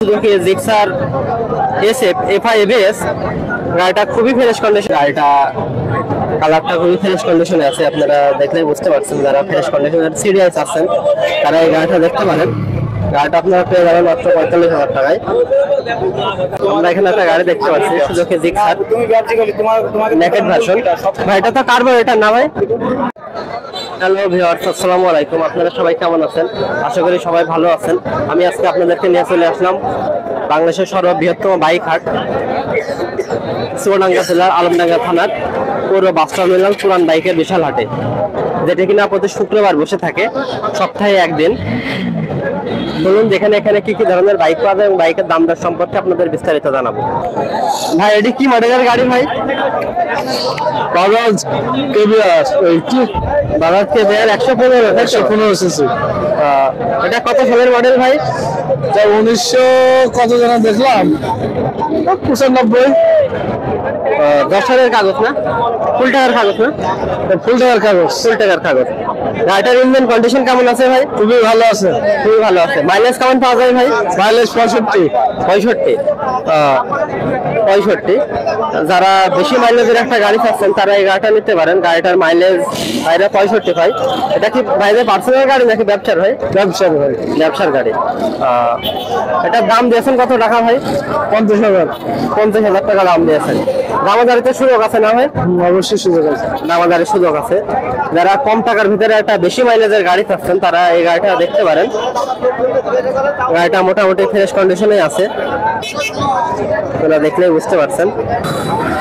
Suzuki Gixxer SF FI ABS গাড়িটা খুবই fresh condition. গাড়িটা কালারটা খুবই ফ্রেশ কন্ডিশনে আছে, আপনারা দেখলেই বুঝতে পারছেন। যারা ফ্রেশ কন্ডিশনের সিরিয়াস আছেন তারা এই গাড়িটা দেখতে পারেন। গাড়িটা আপনারা পেয়ে যাবেন মাত্র 45,000 টাকায়। আমরা এখানে একটা গাড়ি দেখতে পাচ্ছি সুজুকি জিক্সার নেকেড ভার্সন। ভাই এটা তো কার্বোরেটর না ভাই? হ্যালো ভিউয়ার্স, আসসালামু আলাইকুম। আপনারা সবাই কেমন আছেন? আশা করি সবাই ভালো আছেন। আমি আজকে আপনাদেরকে নিয়ে চলে আসলাম বাংলাদেশের সর্ববৃহত্তম বাইক হাট, চুয়াডাঙ্গা জেলার আলমডাঙ্গা থানার পৌর বাস টার্মিনাল পুরান বাইকের বিশাল হাটে, যেটা কিনা প্রতি শুক্রবার বসে থাকে সপ্তাহে একদিন। বলুন যেখানে এখানে কি কি ধরনের বাইক পাওয়া যায় এবং বাইকের দাম দর সম্পর্কে আপনাদের বিস্তারিত জানাবো। ভাই এটি কি মডেলের গাড়ি ভাই? Bajaj KBr. Bajaj KBr 115 CC. এটা কত সালের মডেল ভাই? 1900 কত জন দেখলাম, 95। 10 সালের কাগজ না? ফুল টাকার কাগজ না? ফুল টাকার কাগজ। ফুল টাকার কাগজ। গাড়িটার ইঞ্জিন কন্ডিশন কেমন আছে ভাই? খুবই ভালো আছে, খুবই ভালো আছে। মাইলেজ কেমন পাওয়া যায় ভাই? মাইলেজ 65। যারা বেশি মাইলেজের একটা গাড়ি চাচ্ছেন তারা এই গাড়িটা নিতে পারেন। গাড়িটার মাইলেজ ভাইরা 65 ভাই। এটা কি ভাইদের পার্সোনাল গাড়ি নাকি ব্যবসার ভাই? ব্যবসার ভাই, ব্যবসার গাড়ি। এটার দাম দিয়েছেন কত টাকা ভাই? 50,000 টাকা দাম দিয়েছেন। দামাদারিতে সুযোগ আছে না ভাই? অবশ্যই সুযোগ আছে, দামাদারির সুযোগ আছে। যারা কম টাকার ভিতরে একটা বেশি মাইলেজের গাড়ি চাচ্ছেন তারা এই গাড়িটা দেখতে পারেন। গাড়িটা মোটামুটি ফ্রেশ কন্ডিশনে আছে, আপনারা দেখলেই বুঝতে পারছেন।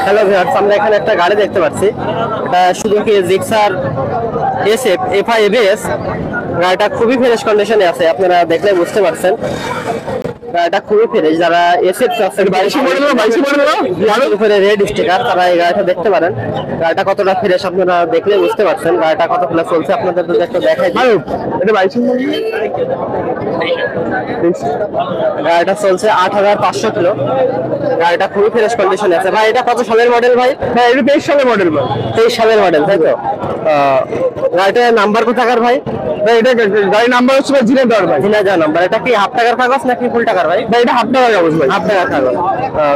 হ্যালো ভিউয়ার্স, আমরা এখানে একটা গাড়ি দেখতে পাচ্ছি, এটা Suzuki Gixxer SF FI ABS. গাড়িটা খুবই ফ্রেশ কন্ডিশনে আছে, আপনারা দেখলেই বুঝতে পারছেন। গাড়িটা খুবই ফ্রেশ। যারা এসএফ চাচ্ছেন উপরে রেড স্টিকার, তারা এই গাড়িটা দেখতে পারেন। গাড়িটা কতটা ফ্রেশ আপনারা দেখলেই বুঝতে পারছেন। গাড়িটা কত কিলো চলছে আপনাদের যদি একটু দেখাই দিই। গাড়িটা চলছে 8,500 কিলো। গাড়িটা খুবই ফ্রেশ কন্ডিশনে আছে। ভাই এটা কত সালের মডেল ভাই? হ্যাঁ এটা 23 সালের মডেল ভাই। 23 সালের মডেল, তাই তো? গাড়িটার নাম্বার কোথাকার ভাই? এটা গাড়ি নাম্বার হচ্ছে জিনেদার ভাই। জিনেদার নাম্বার। এটা কি হাফ টাকার কাগজ নাকি ফুল টাকার ভাই? এটা হাফ টাকার কাগজ ভাই। হাফ টাকার কাগজ।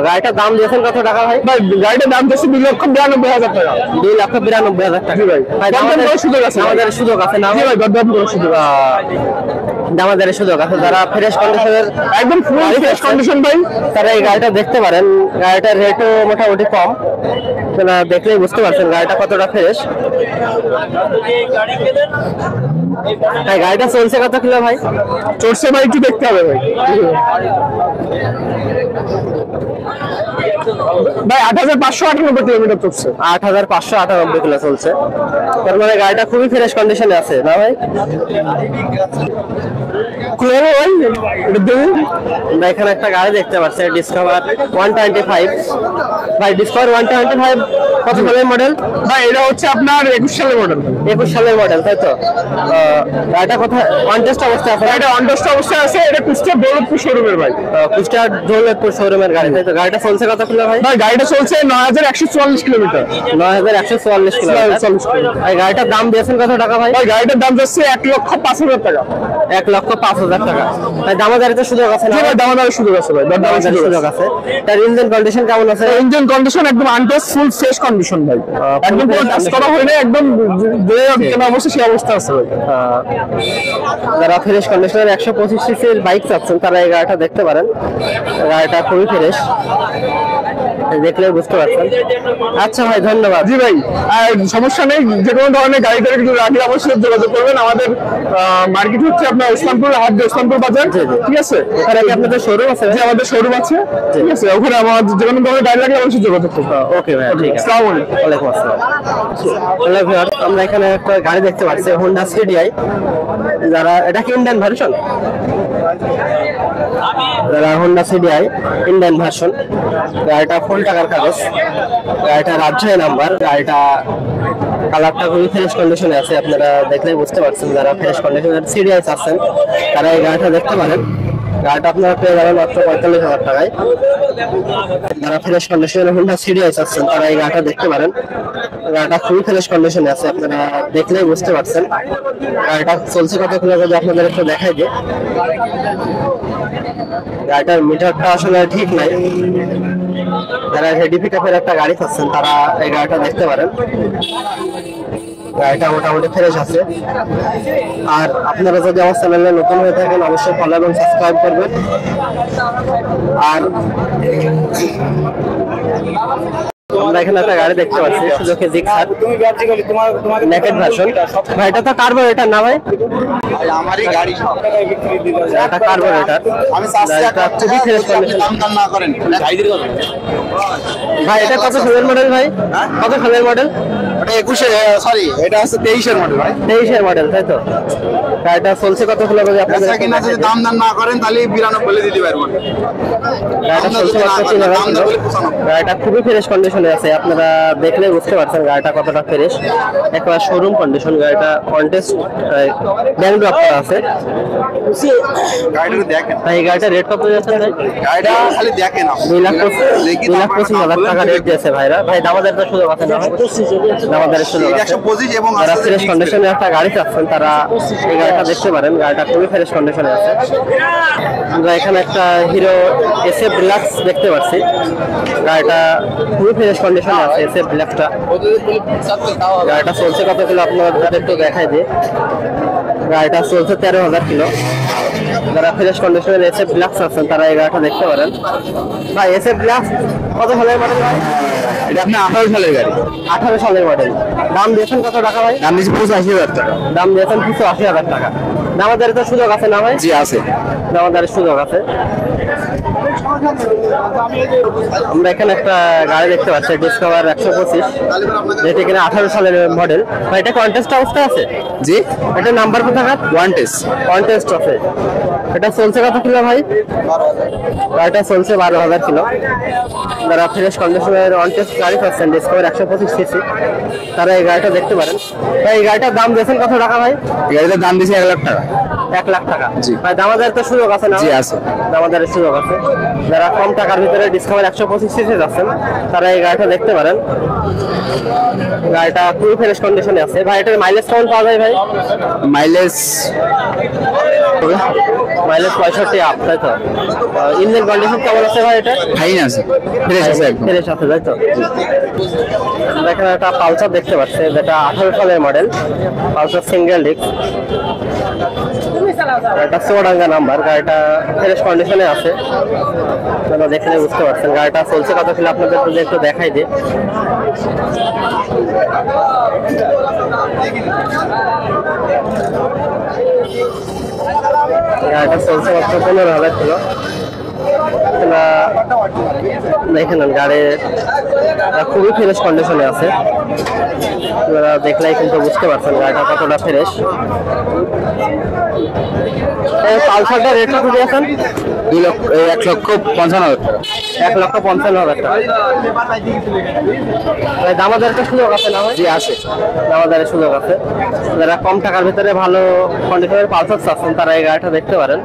গাড়িটার দাম দিয়েছেন কত টাকা ভাই? গাড়িটার দাম দিয়েছে 2,92,000 টাকা। 2,92,000 টাকা। ভাই দামাদারের সুযোগ আছে, আমাদের সুযোগ আছে না ভাই? দরদাম করার সুযোগ, দামাদারের সুযোগ আছে। যারা ফ্রেশ কন্ডিশনের একদম ফুল ফ্রেশ কন্ডিশন ভাই, তারা এই গাড়িটা দেখতে পারেন। গাড়িটার রেটও মোটামুটি কম, আপনারা দেখলেই বুঝতে পারছেন গাড়িটা কতটা ফ্রেশ। ভাই গাড়িটা চলছে কত কিলো ভাই? চলছে ভাই একটু দেখতে হবে ভাই। ভাই 8,598 কিলোমিটার চলছে। 8,598 কিলো চলছে। তার মানে গাড়িটা খুবই ফ্রেশ কন্ডিশনে আছে না ভাই? আমরা এখানে একটা গাড়ি দেখতে পাচ্ছি, ডিসকভার 125। ভাই ডিসকভার 125 কত সালের মডেল? ভাই এটা হচ্ছে আপনার 21 সালের মডেল। 21 সালের মডেল, তাই তো? গাড়িটা কোথায় অন টেস্ট অবস্থায় আছে? এটা অন টেস্ট অবস্থায় আছে। এটা কুষ্টিয়া দৌলতপুর শোরুমের ভাই। কুষ্টিয়া দৌলতপুর শোরুমের গাড়ি, তাই তো? গাড়িটা চলছে কত কিলো ভাই? ভাই গাড়িটা চলছে 9,144 কিলোমিটার। 9,144 কিলোমিটার। ভাই গাড়িটার দাম দিয়েছেন কত টাকা ভাই? ভাই গাড়িটার দাম যাচ্ছে 1,05,000 টাকা। 1,05,000 টাকা। ভাই দামাদারিতে সুযোগ আছে না? ভাই দামাদারের সুযোগ আছে ভাই, দামাদারির সুযোগ আছে। তার ইঞ্জিন কন্ডিশন কেমন আছে? ইঞ্জিন কন্ডিশন একদম আনটেস্ট, ফুল ফ্রেশ কন্ডিশন ভাই। একদম পুরো টাচ করা হয়নি, একদম যে কেনা অবস্থা সেই অবস্থা আছে ভাই। যারা ফ্রেশ কন্ডিশনের 125 সিসির বাইক চাচ্ছেন তারা এই গাড়িটা দেখতে পারেন। গাড়িটা খুবই ফ্রেশ, দেখলে বুঝতে পারছেন। আচ্ছা ভাই, ধন্যবাদ। জি ভাই, আর সমস্যা নেই, যে কোনো ধরনের গাড়িটার কিন্তু রাখলে অবশ্যই যোগাযোগ করবেন। আমাদের মার্কেট হচ্ছে আপনার ইসলামপুর হাট, ইসলামপুর বাজার, ঠিক আছে? ওখানে কি আপনাদের শোরুম আছে? যে আমাদের শোরুম আছে, ঠিক আছে? ওখানে আমাদের যে কোনো ধরনের গাড়ি লাগলে অবশ্যই যোগাযোগ করবেন। ওকে ভাই, ঠিক আছে। আসসালামু আলাইকুম। ওয়ালাইকুম আসসালাম। হ্যালো ভিউয়ার্স, আমরা এখানে একটা গাড়ি দেখতে পাচ্ছি, হোন্ডা সিডিআই। যারা এটা কি ইন্ডিয়ান ভার্সন? যারা হোন্ডা সিডিআই ইন্ডিয়ান ভার্সন। গাড়িটা ফুল টাকার কাগজ, গাড়িটা রাজশাহী নাম্বার। গাড়িটা কালারটা খুবই ফ্রেশ কন্ডিশনে আছে, আপনারা দেখলেই বুঝতে পারছেন। যারা ফ্রেশ কন্ডিশনের সিরিয়াস আছেন তারা এই গাড়িটা দেখতে পারেন। গাড়িটা আপনারা পেয়ে যাবেন মাত্র 45,000 টাকায়। যারা ফ্রেশ কন্ডিশনের হোন্ডা সিরিয়াস আছেন তারা এই গাড়িটা দেখতে পারেন। গাড়িটা খুবই ফ্রেশ কন্ডিশনে আছে, আপনারা দেখলেই বুঝতে পারছেন। গাড়িটা চলছে কত কিলো যদি আপনাদের একটু দেখাই দিই। গাড়িটার মিটারটা আসলে ঠিক নাই। যারা হেডি পিকআপের একটা গাড়ি চাচ্ছেন তারা এই গাড়িটা দেখতে পারেন। গাড়িটা মোটামুটি ফ্রেশ আছে। আর আপনারা যদি আমার চ্যানেলে নতুন হয়ে থাকেন অবশ্যই ফলো এবং সাবস্ক্রাইব করবেন। আর আমরা এখানে একটা গাড়ি দেখতে পাচ্ছি সুজুকি জিক্সার নেকেড ভার্সন। ভাই এটা তো কার্বোরেটর না ভাই? আমারই গাড়ি সব এটা কার্বোরেটর। আমি চাচ্ছি গাড়িটা খুবই ফ্রেশ কন্ডিশন। দাম না করেন ভাই এটা কত সালের মডেল ভাই? কত সালের মডেল? ওটা 21 সরি এটা হচ্ছে 23 এর মডেল ভাই। 23 মডেল তাই তো? গাড়িটা চলছে কত কিলো করে আপনাদের? আচ্ছা কিনা যদি দাম না করেন তাহলে 92 বলে দিতে পারবো। গাড়িটা চলছে মাত্র 3000 কিলো। গাড়িটা খুবই ফ্রেশ কন্ডিশনে আছে। আপনারা দেখলে বুঝতে পারছেন গাড়িটা কতটা ফ্রেশ। একেবারে শোরুম কন্ডিশন। গাড়িটা কন্টেস্ট ব্যাংক ড্রপ করা আছে। গাড়িটা দেখেন ভাই এই গাড়িটা রেট কত যাচ্ছে ভাই? গাড়িটা খালি দেখেন আপনি 2,25,000 টাকা রেট দিয়েছে ভাইরা। ভাই দামাদার তো সুযোগ আছে না ভাই? দামাদারের সুযোগ আছে। 125 এবং যারা ফ্রেশ কন্ডিশনে একটা গাড়ি চাচ্ছেন তারা এই গাড়িটা দেখতে পারেন। গাড়িটা খুবই ফ্রেশ কন্ডিশনে আছে। আমরা এখানে একটা হিরো এসএফ ডিলাক্স দেখতে পাচ্ছি। গাড়িটা খুবই ফ্রেশ কন্ডিশনে আছে এসএফ ডিলাক্সটা। গাড়িটা চলছে কত কিলো আপনাদের একটু দেখাই দিই। গাড়িটা চলছে 13,000 কিলো। যারা ফ্রেশ কন্ডিশনের এসএফ ডিলাক্স আছেন তারা এই গাড়িটা দেখতে পারেন। ভাই এসএফ ডিলাক্স কত সালের মডেল ভাই? এটা আপনি 18 সালের গাড়ি। 18 সালের মডেল। দাম দিয়েছেন কত টাকা ভাই? দাম দিয়েছি 85,000 টাকা। দাম দিয়েছেন 85,000 টাকা। দামাদারের তো সুযোগ আছে না ভাই? জি আছে। দামাদারের সুযোগ আছে। আমরা এখানে একটা গাড়ি দেখতে পাচ্ছি ডিসকভার 125, যেটা কিনা 18 সালের মডেল। ভাই এটা কন্টেস্ট অবস্থা আছে? জি এটা নাম্বার কোথাকার? কন্টেস্ট আছে। এটা চলছে কত কিলো ভাই? গাড়িটা চলছে 12,000 কিলো। যারা ফ্রেশ কন্ডিশনের কন্টেস্ট গাড়ি পাচ্ছেন ডিসকভার 125 সিসি তারা এই গাড়িটা দেখতে পারেন। ভাই এই গাড়িটার দাম দিয়েছেন কত টাকা ভাই? গাড়িটার দাম দিয়েছি 1 লাখ টাকা। 1 লাখ টাকা। জি। ভাই দামাদারের তো সুযোগ আছে না? জি আছে। দামাদারের সুযোগ আছে। যারা কম টাকার ভিতরে ডিসকভার 125 সিসি যাচ্ছেন তারা এই গাড়িটা দেখতে পারেন। গাড়িটা খুবই ফ্রেশ কন্ডিশনে আছে। ভাই এটার মাইলেজ কেমন পাওয়া যায় ভাই? মাইলেজ 65 আপ তাই তো? ইঞ্জিন কন্ডিশন কেমন আছে ভাই এটা? ফাইন আছে, ফ্রেশ আছে একদম। ফ্রেশ আছে তাই তো? আমরা এখানে একটা পালসার দেখতে পাচ্ছি যেটা 18 সালের মডেল। Pulsar single disc. এটা চুয়াডাঙ্গা নাম্বার। গাড়িটা ফ্রেশ কন্ডিশনে আছে। আপনারা দেখলে বুঝতে পারছেন। গাড়িটা চলছে কত কিলো আপনাদের যদি একটু দেখাই দিই। গাড়িটা চলছে মাত্র 15,000 কিলো। দেখেন গাড়ি খুবই ফ্রেশ কন্ডিশনে আছে। আপনারা দেখলেই কিন্তু বুঝতে পারছেন গাড়িটা কতটা ফ্রেশ। পালসারটা রেট কত দিয়েছেন? 1,55,000 টাকা। 1,55,000 টাকা। দামাদারের তো সুযোগ আছে না? জি আছে। দামাদারের সুযোগ আছে। যারা কম টাকার ভিতরে ভালো কন্ডিশনের পালসার চাচ্ছেন তারা এই গাড়িটা দেখতে পারেন।